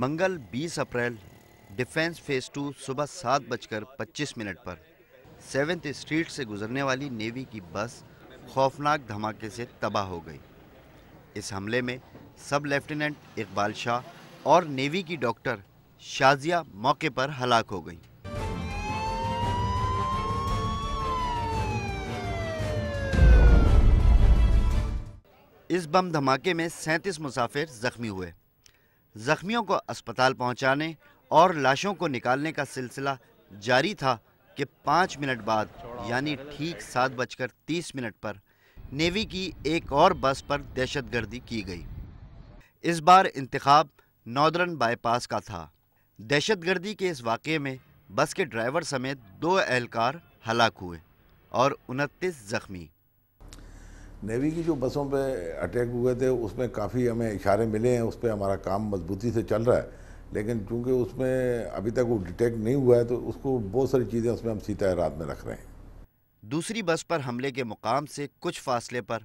منگل 20 April defence phase 2 صبح 7:25 پر 7th street سے گزرنے والی نیوی کی بس خوفناک دھماکے سے تباہ ہو گئی۔ اس حملے میں سب لیفٹیننٹ اقبال شاہ اور نیوی کی ڈاکٹر شازیہ موقع پر ہلاک ہو گئیں۔ اس بم دھماکے میں 37 مسافر زخمی ہوئے۔ زخمیوں کو اسپتال پہنچانے اور لاشوں کو نکالنے کا سلسلہ جاری تھا کہ 5 منٹ بعد یعنی ٹھیک 7:30 پر نیوی کی ایک اور بس پر دہشت گردی کی گئی۔ اس بار انتخاب ناردرن بائی پاس کا تھا۔ دہشت گردی کے اس واقعے میں بس کے ڈرائیور سمیت 2 اہلکار ہلاک ہوئے اور 29 زخمی۔ نیوی کی جو بسوں پہ اٹیک ہوئے تھے اس میں کافی ہمیں اشارے ملے ہیں، اس پہ ہمارا کام مضبوطی سے چل رہا ہے، لیکن چونکہ اس میں ابھی تک وہ ڈیٹیکٹ نہیں ہوا ہے تو اس کو بہت ساری چیزیں اس میں ہم سیتا رات میں رکھ رہے ہیں۔ دوسری بس پر حملے کے مقام سے کچھ فاصلے پر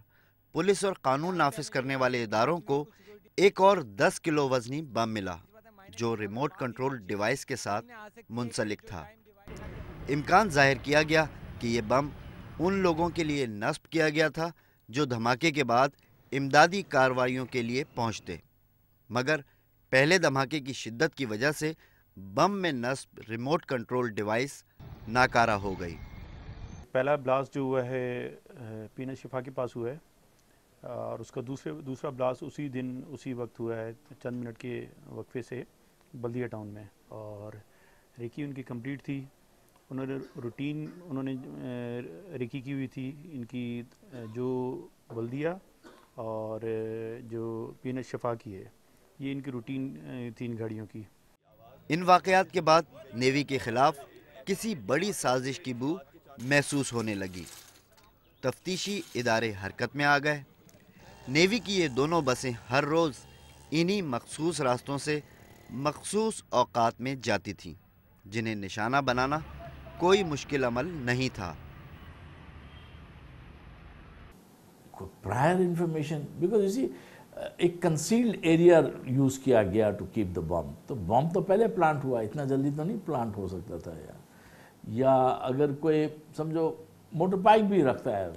پولیس اور قانون نافذ کرنے والے اداروں کو ایک اور 10 کلو وزنی بم ملا جو ریموٹ کنٹرول ڈیوائس کے ساتھ منسلک تھا۔ امکان ظاہر کیا گیا کہ یہ بم ان لوگوں کے لیے نصب کیا گیا تھا جو دھماکے کے بعد امدادی کارروائیوں کے لیے پہنچتے، مگر پہلے دھماکے کی شدت کی وجہ سے بم میں نصب ریموٹ کنٹرول ڈیوائس ناکارہ ہو گئی۔ پہلا بلاسٹ جو ہوا ہے پینس شفا کے پاس ہوا ہے اور اس کا دوسرا بلاسٹ اسی دن اسی وقت ہوا ہے چند منٹ کے وقفے سے بلدیہ ٹاؤن میں، اور ریکی ان کی کمپلیٹ تھی۔ انہوں نے ریکی کی ہوئی تھی ان کی جو بلدیہ اور جو پینس شفا کی ہے، یہ ان کی روٹین تھی ان گاڑیوں کی۔ ان واقعات کے بعد نیوی کے خلاف کسی بڑی سازش کی بو محسوس ہونے لگی۔ تفتیشی ادارے حرکت میں آ گئے۔ نیوی کی یہ دونوں بسیں ہر روز انہی مخصوص راستوں سے مخصوص اوقات میں جاتی تھیں، جنہیں نشانہ بنانا کوئی مشکل عمل نہیں تھا۔ پرائر انفارمیشن بیکاز یو سی ایک کنسیلڈ ایریا یوز کیا گیا ٹو کیپ دا بم، تو بم تو پہلے پلانٹ ہوا، اتنا جلدی تو نہیں پلانٹ ہو سکتا تھا یا اگر کوئی سمجھو موٹر بائک بھی رکھتا ہے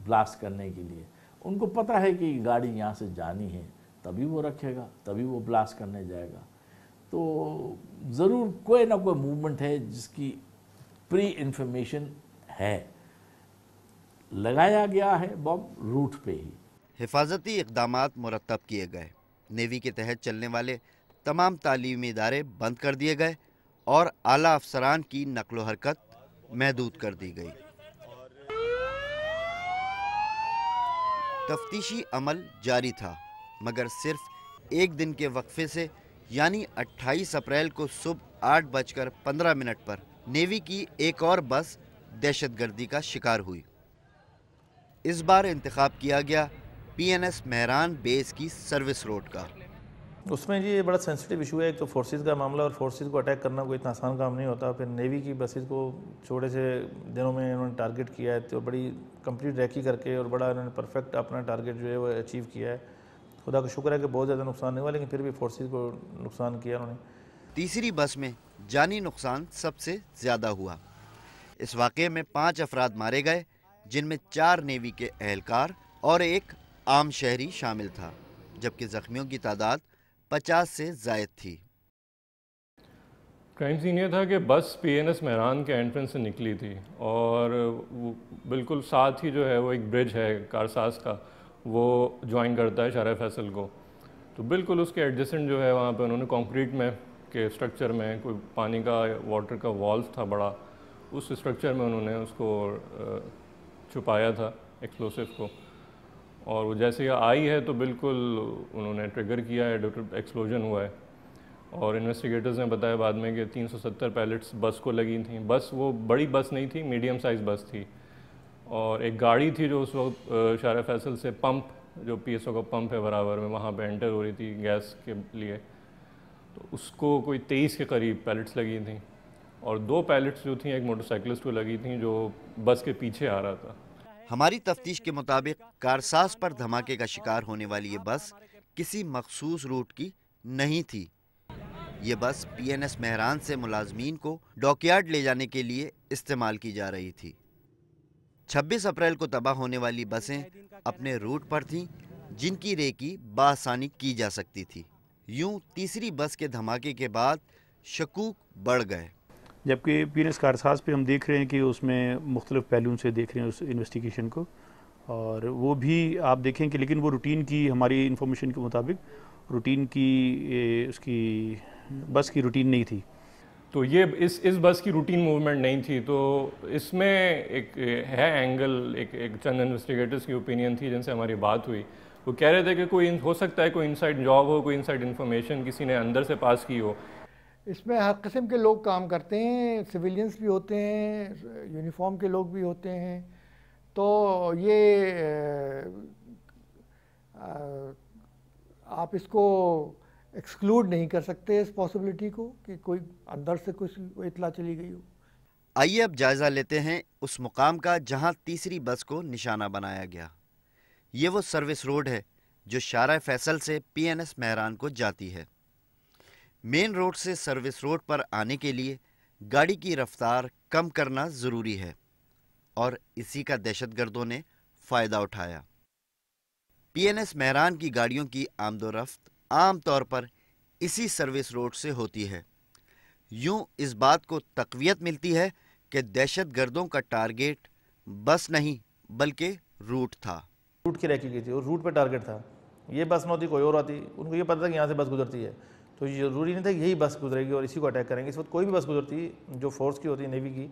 بلاسٹ کرنے کے لیے، ان کو پتہ ہے کہ گاڑی یہاں سے جانی ہے تبھی وہ رکھے گا، تبھی وہ بلاسٹ کرنے جائے گا۔ تو ضرور کوئی نہ کوئی موومنٹ ہے جس کی پری انفارمیشن ہے، لگایا گیا ہے بم روٹ پہ ہی۔ حفاظتی اقدامات مرتب کیے گئے، نیوی کے تحت چلنے والے تمام تعلیمی ادارے بند کر دیے گئے اور اعلیٰ افسران کی نقل و حرکت محدود کر دی گئی۔ تفتیشی عمل جاری تھا، مگر صرف ایک دن کے وقفے سے یعنی 28 اپریل کو صبح 8:15 پر نیوی کی ایک اور بس دہشت گردی کا شکار ہوئی۔ اس بار انتخاب کیا گیا پی این ایس مہران بیس کی سروس روڈ کا۔ اس میں یہ بڑا سینسٹیو ایشو ہے، ایک تو فورسز کا معاملہ، اور فورسز کو اٹیک کرنا کوئی اتنا آسان کام نہیں ہوتا۔ پھر نیوی کی بسز کو چھوٹے سے دنوں میں انہوں نے ٹارگٹ کیا ہے، تو بڑی کمپلیٹ ریکی کر کے اور بڑا انہوں نے پرفیکٹ اپنا ٹارگٹ جو ہے وہ اچیو کیا ہے۔ خدا کا شکر ہے کہ بہت زیادہ نقصان نہیں ہوا، لیکن پھر بھی فورسز کو نقصان کیا انہوں نے۔ تیسری بس میں جانی نقصان سب سے زیادہ ہوا۔ اس واقعے میں 5 افراد مارے گئے، جن میں 4 نیوی کے اہلکار اور ایک عام شہری شامل تھا، جبکہ زخمیوں کی تعداد 50 سے زائد تھی۔ کرائم سین یہ تھا کہ بس پی این ایس مہران کے انٹرنس سے نکلی تھی اور وہ بالکل ساتھ ہی جو ہے وہ ایک برج ہے کارساز کا، وہ جوائن کرتا ہے شارع فیصل کو، تو بالکل اس کے ایڈجسنٹ جو ہے وہاں پہ انہوں نے کانکریٹ میں کے اسٹرکچر میں کوئی پانی کا واٹر کا والو تھا بڑا، اس اسٹرکچر میں انہوں نے اس کو چھپایا تھا ایکسپلوسیو کو، اور وہ جیسے یہ آئی ہے تو بالکل انہوں نے ٹریگر کیا ہے، ایکسپلوژن ہوا ہے، اور انویسٹیگیٹرز نے بتایا بعد میں کہ 370 پیلٹس بس کو لگی تھیں۔ بس وہ بڑی بس نہیں تھی، میڈیم سائز بس تھی، اور ایک گاڑی تھی جو اس وقت شارع فیصل سے پمپ، جو پی ایس او کا پمپ ہے برابر میں، وہاں پہ انٹر ہو رہی تھی گیس کے لیے، تو اس کو کوئی 23 کے قریب پیلٹس لگی تھیں، اور 2 پیلٹس جو تھیں ایک موٹر سائیکلسٹ کو لگی تھیں جو بس کے پیچھے آ رہا تھا۔ ہماری تفتیش کے مطابق کارساز پر دھماکے کا شکار ہونے والی یہ بس کسی مخصوص روٹ کی نہیں تھی، یہ بس PNS مہران سے ملازمین کو ڈاک یارڈ لے جانے کے لیے استعمال کی جا رہی تھی۔ 26 اپریل کو تباہ ہونے والی بسیں اپنے روٹ پر تھیں جن کی ریکی بآسانی کی جا سکتی تھی۔ یوں تیسری بس کے دھماکے کے بعد شکوک بڑھ گئے، جبکہ PNS کارساز پہ ہم دیکھ رہے ہیں کہ اس میں مختلف پہلوؤں سے دیکھ رہے ہیں اس انویسٹیگیشن کو، اور وہ بھی آپ دیکھیں کہ لیکن وہ روٹین کی ہماری انفارمیشن کے مطابق روٹین کی اس کی بس کی روٹین نہیں تھی۔ تو یہ اس بس کی روٹین موومنٹ نہیں تھی، تو اس میں ایک ہے اینگل، ایک چند انویسٹیگیٹرز کی اوپینین تھی جن سے ہماری بات ہوئی۔ وہ کہہ رہے تھے کہ کوئی ہو سکتا ہے کوئی انسائڈ جاب ہو، کوئی انسائڈ انفارمیشن کسی نے اندر سے پاس کی ہو۔ اس میں ہر قسم کے لوگ کام کرتے ہیں، سویلینز بھی ہوتے ہیں، یونیفارم کے لوگ بھی ہوتے ہیں، تو یہ آپ اس کو ایکسکلوڈ نہیں کر سکتے اس پاسبلٹی کو کہ کوئی اندر سے کچھ اطلاع چلی گئی ہو۔ آئیے اب جائزہ لیتے ہیں اس مقام کا جہاں تیسری بس کو نشانہ بنایا گیا۔ یہ وہ سروس روڈ ہے جو شارع فیصل سے PNS مہران کو جاتی ہے۔ مین روڈ سے سروس روڈ پر آنے کے لیے گاڑی کی رفتار کم کرنا ضروری ہے، اور اسی کا دہشت گردوں نے فائدہ اٹھایا۔ PNS مہران کی گاڑیوں کی آمد و رفت عام طور پر اسی سروس روڈ سے ہوتی ہے۔ یوں اس بات کو تقویت ملتی ہے کہ دہشت گردوں کا ٹارگیٹ بس نہیں بلکہ روٹ تھا۔ روٹ کی ریکی کی تھی اور روٹ پہ ٹارگیٹ تھا۔ یہ بس نہ ہوتی کوئی اور آتی، ان کو یہ پتہ تھا کہ یہاں سے بس گزرتی ہے، تو یہ ضروری نہیں تھا کہ یہی بس گزرے گی اور اسی کو اٹیک کریں گے۔ اس وقت کوئی بھی بس گزرتی جو فورس کی ہوتی ہے، نیوی کی،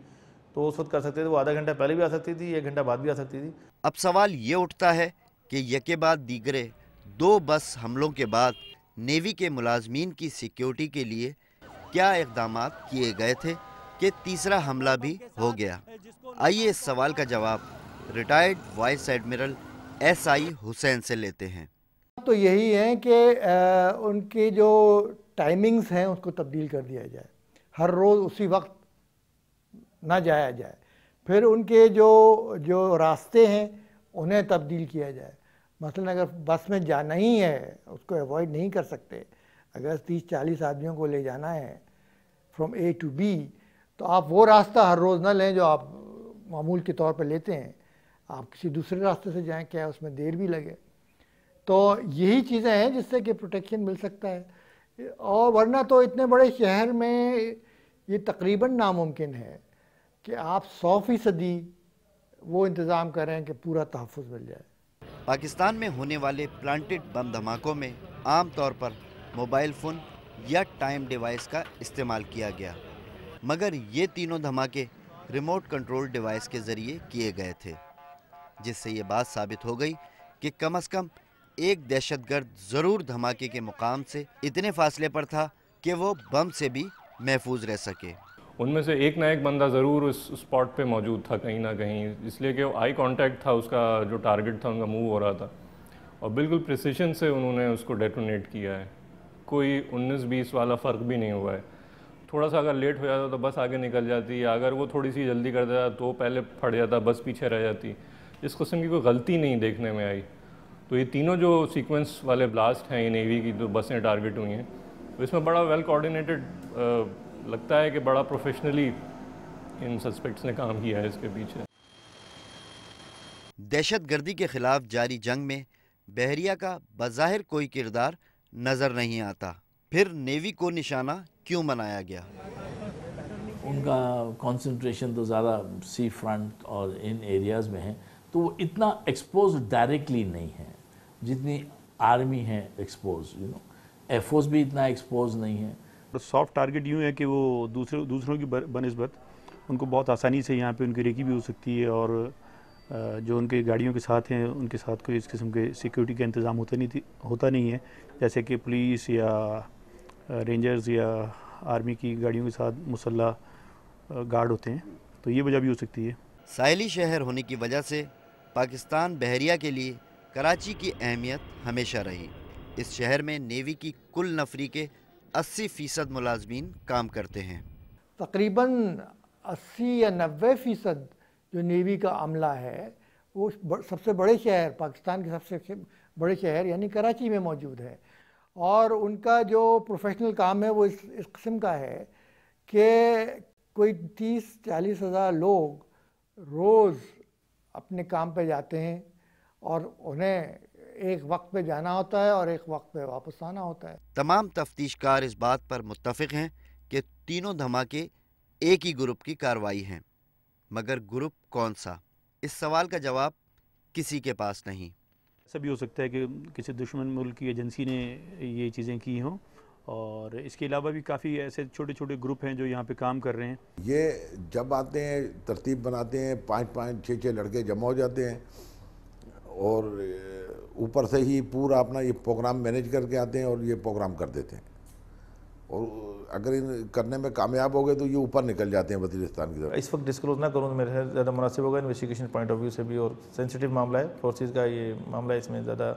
تو اس وقت کر سکتے تھے۔ وہ آدھا گھنٹہ پہلے بھی آ سکتی تھی، 1 گھنٹہ بعد بھی آ سکتی تھی۔ اب سوال یہ اٹھتا ہے کہ یکے بعد دیگرے 2 بس حملوں کے بعد نیوی کے ملازمین کی سیکیورٹی کے لیے کیا اقدامات کیے گئے تھے کہ تیسرا حملہ بھی ہو گیا؟ آئیے اس سوال کا جواب ریٹائرڈ وائس ایڈمرل SI حسین سے لیتے ہیں۔ تو یہی ہے کہ ان کے جو ٹائمنگز ہیں اس کو تبدیل کر دیا جائے، ہر روز اسی وقت نہ جایا جائے، پھر ان کے جو راستے ہیں انہیں تبدیل کیا جائے۔ مثلا اگر بس میں جانا ہی ہے، اس کو ایوائڈ نہیں کر سکتے، اگر 30-40 آدمیوں کو لے جانا ہے فرام A to B، تو آپ وہ راستہ ہر روز نہ لیں جو آپ معمول کے طور پہ لیتے ہیں، آپ کسی دوسرے راستے سے جائیں، کیا اس میں دیر بھی لگے۔ تو یہی چیزیں ہیں جس سے کہ پروٹیکشن مل سکتا ہے، اور ورنہ تو اتنے بڑے شہر میں یہ تقریباً ناممکن ہے کہ آپ 100% وہ انتظام کریں کہ پورا تحفظ مل جائے۔ پاکستان میں ہونے والے پلانٹڈ بم دھماکوں میں عام طور پر موبائل فون یا ٹائم ڈیوائس کا استعمال کیا گیا، مگر یہ تینوں دھماکے ریموٹ کنٹرول ڈیوائس کے ذریعے کیے گئے تھے، جس سے یہ بات ثابت ہو گئی کہ کم از کم ایک دہشت گرد ضرور دھماکے کے مقام سے اتنے فاصلے پر تھا کہ وہ بم سے بھی محفوظ رہ سکے۔ ان میں سے ایک نہ ایک بندہ ضرور اس اسپاٹ پہ موجود تھا کہیں نہ کہیں، اس لیے کہ آئی کانٹیکٹ تھا، اس کا جو ٹارگٹ تھا ان کا موو ہو رہا تھا، اور بالکل پریسیشن سے انہوں نے اس کو ڈیٹونیٹ کیا ہے۔ کوئی 19-20 والا فرق بھی نہیں ہوا ہے۔ تھوڑا سا اگر لیٹ ہو جاتا تو بس آگے نکل جاتی، یا اگر وہ تھوڑی سی جلدی کر دیتا تو پہلے پھٹ جاتا، بس پیچھے رہ جاتی۔ اس قسم کی کوئی غلطی نہیں دیکھنے میں آئی۔ تو یہ تینوں جو سیکوینس والے بلاسٹ ہیں، یہ نیوی کی جو بسیں ٹارگٹ ہوئی ہیں، اس میں بڑا ویل کوآرڈینیٹڈ لگتا ہے کہ بڑا پروفیشنلی ان سسپیکٹس نے کام کیا ہے اس کے پیچھے۔ دہشت گردی کے خلاف جاری جنگ میں بحریہ کا بظاہر کوئی کردار نظر نہیں آتا، پھر نیوی کو نشانہ کیوں بنایا گیا؟ ان کا کانسنٹریشن تو زیادہ سی فرنٹ اور ان ایریاز میں ہے، تو وہ اتنا ایکسپوز ڈائریکٹلی نہیں ہے جتنی آرمی ہے ایکسپوز، ایئر فورس بھی اتنا ایکسپوز نہیں ہے۔ سافٹ ٹارگٹ یوں ہے کہ وہ دوسروں کی بنسبت ان کو بہت آسانی سے یہاں پہ ان کی ریکی بھی ہو سکتی ہے، اور جو ان کے گاڑیوں کے ساتھ ہیں ان کے ساتھ کوئی اس قسم کے سیکیورٹی کا انتظام ہوتا نہیں ہے، جیسے کہ پولیس یا رینجرز یا آرمی کی گاڑیوں کے ساتھ مسلح گارڈ ہوتے ہیں، تو یہ وجہ بھی ہو سکتی ہے۔ ساحلی شہر ہونے کی وجہ سے پاکستان بحریہ کے لیے کراچی کی اہمیت ہمیشہ رہی۔ اس شہر میں نیوی کی کل نفری کے 80% ملازمین کام کرتے ہیں۔ تقریباً 80 یا 90% جو نیوی کا عملہ ہے وہ سب سے بڑے شہر، پاکستان کے سب سے بڑے شہر یعنی کراچی میں موجود ہے، اور ان کا جو پروفیشنل کام ہے وہ اس قسم کا ہے کہ کوئی 30-40 ہزار لوگ روز اپنے کام پہ جاتے ہیں اور انہیں ایک وقت پہ جانا ہوتا ہے اور ایک وقت پہ واپس آنا ہوتا ہے. تمام تفتیش کار اس بات پر متفق ہیں کہ تینوں دھماکے ایک ہی گروپ کی کارروائی ہیں، مگر گروپ کون سا، اس سوال کا جواب کسی کے پاس نہیں. ایسا بھی ہو سکتا ہے کہ کسی دشمن ملک کی ایجنسی نے یہ چیزیں کی ہوں، اور اس کے علاوہ بھی کافی ایسے چھوٹے چھوٹے گروپ ہیں جو یہاں پہ کام کر رہے ہیں. یہ جب آتے ہیں ترتیب بناتے ہیں، 5-6 لڑکے جمع ہو جاتے ہیں اور اوپر سے ہی پورا اپنا یہ پروگرام مینیج کر کے آتے ہیں اور یہ پروگرام کر دیتے ہیں، اور اگر ان کرنے میں کامیاب ہو گئے تو یہ اوپر نکل جاتے ہیں وزیرستان کی طرف. اس وقت ڈسکلوز نہ کروں تو میرے خیال زیادہ مناسب ہوگا انویسٹیگیشن پوائنٹ آف ویو سے بھی، اور سینسیٹیو معاملہ ہے فورسز کا، یہ معاملہ اس میں زیادہ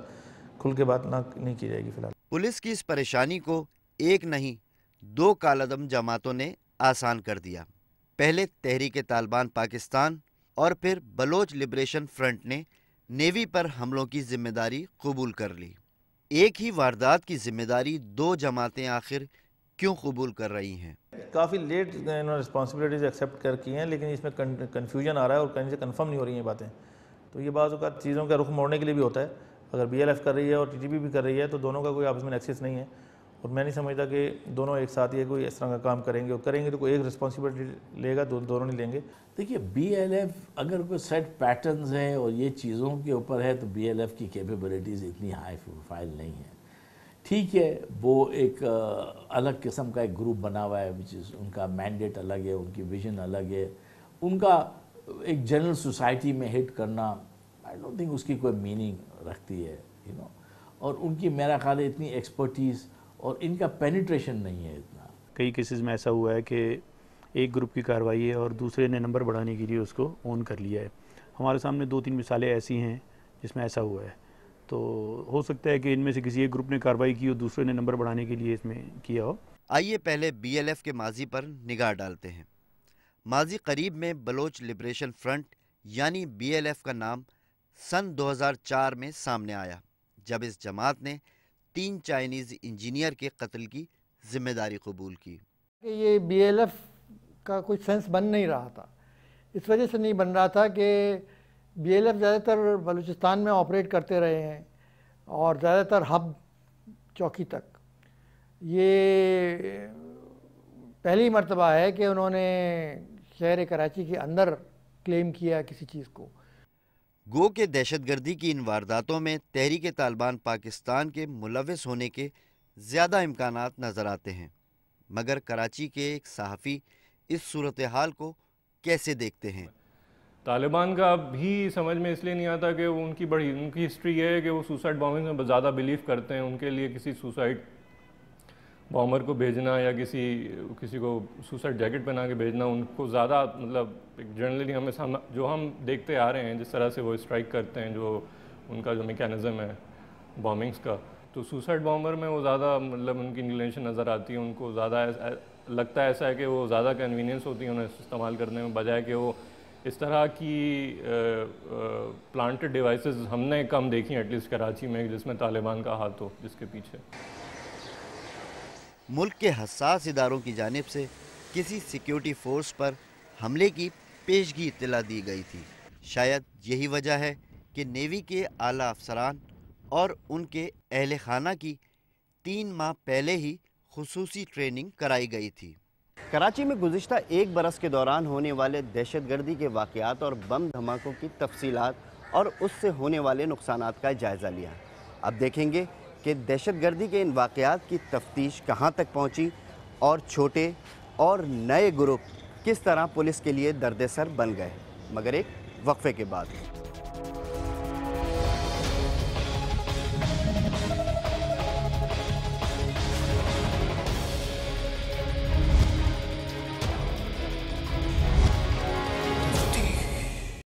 کھل کے بات نہیں کی جائے گی فی الحال. پولیس کی اس پریشانی کو ایک نہیں 2 کالعدم جماعتوں نے آسان کر دیا. پہلے تحریک طالبان پاکستان اور پھر بلوچ لبریشن فرنٹ نے نیوی پر حملوں کی ذمہ داری قبول کر لی. ایک ہی واردات کی ذمہ داری 2 جماعتیں آخر کیوں قبول کر رہی ہیں؟ کافی لیٹ انہوں نے رسپانسبلٹیز ایکسیپٹ کر کی ہیں، لیکن اس میں کنفیوژن آ رہا ہے اور کہیں سے کنفرم نہیں ہو رہی ہیں باتیں. تو یہ بعض اوقات چیزوں کا رخ موڑنے کے لیے بھی ہوتا ہے. اگر BLF کر رہی ہے اور TTP بھی کر رہی ہے تو دونوں کا کوئی آپس میں نیکسس نہیں ہے، اور میں نہیں سمجھتا کہ دونوں ایک ساتھ یہ کوئی اس طرح کا کام کریں گے، اور کریں گے تو کوئی ایک رسپانسبلٹی لے گا، دونوں نہیں لیں گے. دیکھیے BLF اگر کوئی سیٹ پیٹرنز ہیں اور یہ چیزوں کے اوپر ہے تو BLF کی کیپیبلٹیز اتنی ہائی پروفائل نہیں ہیں. ٹھیک ہے، وہ ایک الگ قسم کا ایک گروپ بنا ہوا ہے، ان کا مینڈیٹ الگ ہے، ان کی ویژن الگ ہے، ان کا ایک جنرل سوسائٹی میں ہٹ کرنا آئی ڈونٹ تھنک اس کی کوئی میننگ رکھتی ہے، اور ان کی میرا خیال ہے اتنی ایکسپرٹیز اور ان کا پینیٹریشن نہیں ہے اتنا. کئی کیسز میں ایسا ہوا ہے کہ ایک گروپ کی کارروائی ہے اور دوسرے نے نمبر بڑھانے کے لیے اس کو اون کر لیا ہے. ہمارے سامنے 2-3 مثالیں ایسی ہیں جس میں ایسا ہوا ہے. تو ہو سکتا ہے کہ ان میں سے کسی ایک گروپ نے کارروائی کی اور دوسرے نے نمبر بڑھانے کے لیے اس میں کیا ہو. آئیے پہلے BLF کے ماضی پر نگاہ ڈالتے ہیں. ماضی قریب میں بلوچ لبریشن فرنٹ یعنی BLF کا نام سن 2004 میں سامنے آیا، جب اس جماعت نے 3 چائنیز انجینئر کے قتل کی ذمہ داری قبول کی. یہ BLF کا کوئی سینس بن نہیں رہا تھا. اس وجہ سے نہیں بن رہا تھا کہ BLF زیادہ تر بلوچستان میں آپریٹ کرتے رہے ہیں اور زیادہ تر ہب چوکی تک. یہ پہلی مرتبہ ہے کہ انہوں نے شہر کراچی کے اندر کلیم کیا کسی چیز کو. گو کہ دہشت گردی کی ان وارداتوں میں تحریک طالبان پاکستان کے ملوث ہونے کے زیادہ امکانات نظر آتے ہیں، مگر کراچی کے ایک صحافی اس صورتحال کو کیسے دیکھتے ہیں؟ طالبان کا بھی سمجھ میں اس لیے نہیں آتا کہ ان کی ہسٹری یہ ہے کہ وہ سوسائڈ بامبنگ میں زیادہ بلیو کرتے ہیں. ان کے لیے کسی سوسائڈ بامبر کو بھیجنا یا کسی کو سوسائڈ جیکٹ پہنا کے بھیجنا ان کو زیادہ جنرلی جو ہم دیکھتے آ رہے ہیں جس طرح سے وہ اسٹرائک کرتے ہیں، جو ان کا جو میکینزم ہے بامبنگز کا، تو سوسائڈ بامبر میں وہ زیادہ ان کی انکلینیشن نظر آتی ہے. ان کو زیادہ لگتا ہے ایسا ہے کہ وہ زیادہ کنوینئنس ہوتی ہے انہیں استعمال کرنے میں، بجائے کہ وہ اس طرح کی پلانٹڈ ڈیوائسز ہم نے کم دیکھی ایٹ لیسٹ کراچی میں جس میں طالبان کا ہاتھ ہو جس کے پیچھے. ملک کے حساس اداروں کی جانب سے کسی سیکیورٹی فورس پر حملے کی پیشگی اطلاع دی گئی تھی. شاید یہی وجہ ہے کہ نیوی کے اعلیٰ افسران اور ان کے اہل خانہ کی 3 ماہ پہلے ہی خصوصی ٹریننگ کرائی گئی تھی. کراچی میں گزشتہ 1 برس کے دوران ہونے والے دہشت گردی کے واقعات اور بم دھماکوں کی تفصیلات اور اس سے ہونے والے نقصانات کا جائزہ لیا. اب دیکھیں گے کہ دہشت گردی کے ان واقعات کی تفتیش کہاں تک پہنچی اور چھوٹے اور نئے گروپ کس طرح پولیس کے لیے دردسر بن گئے، مگر ایک وقفے کے بعد.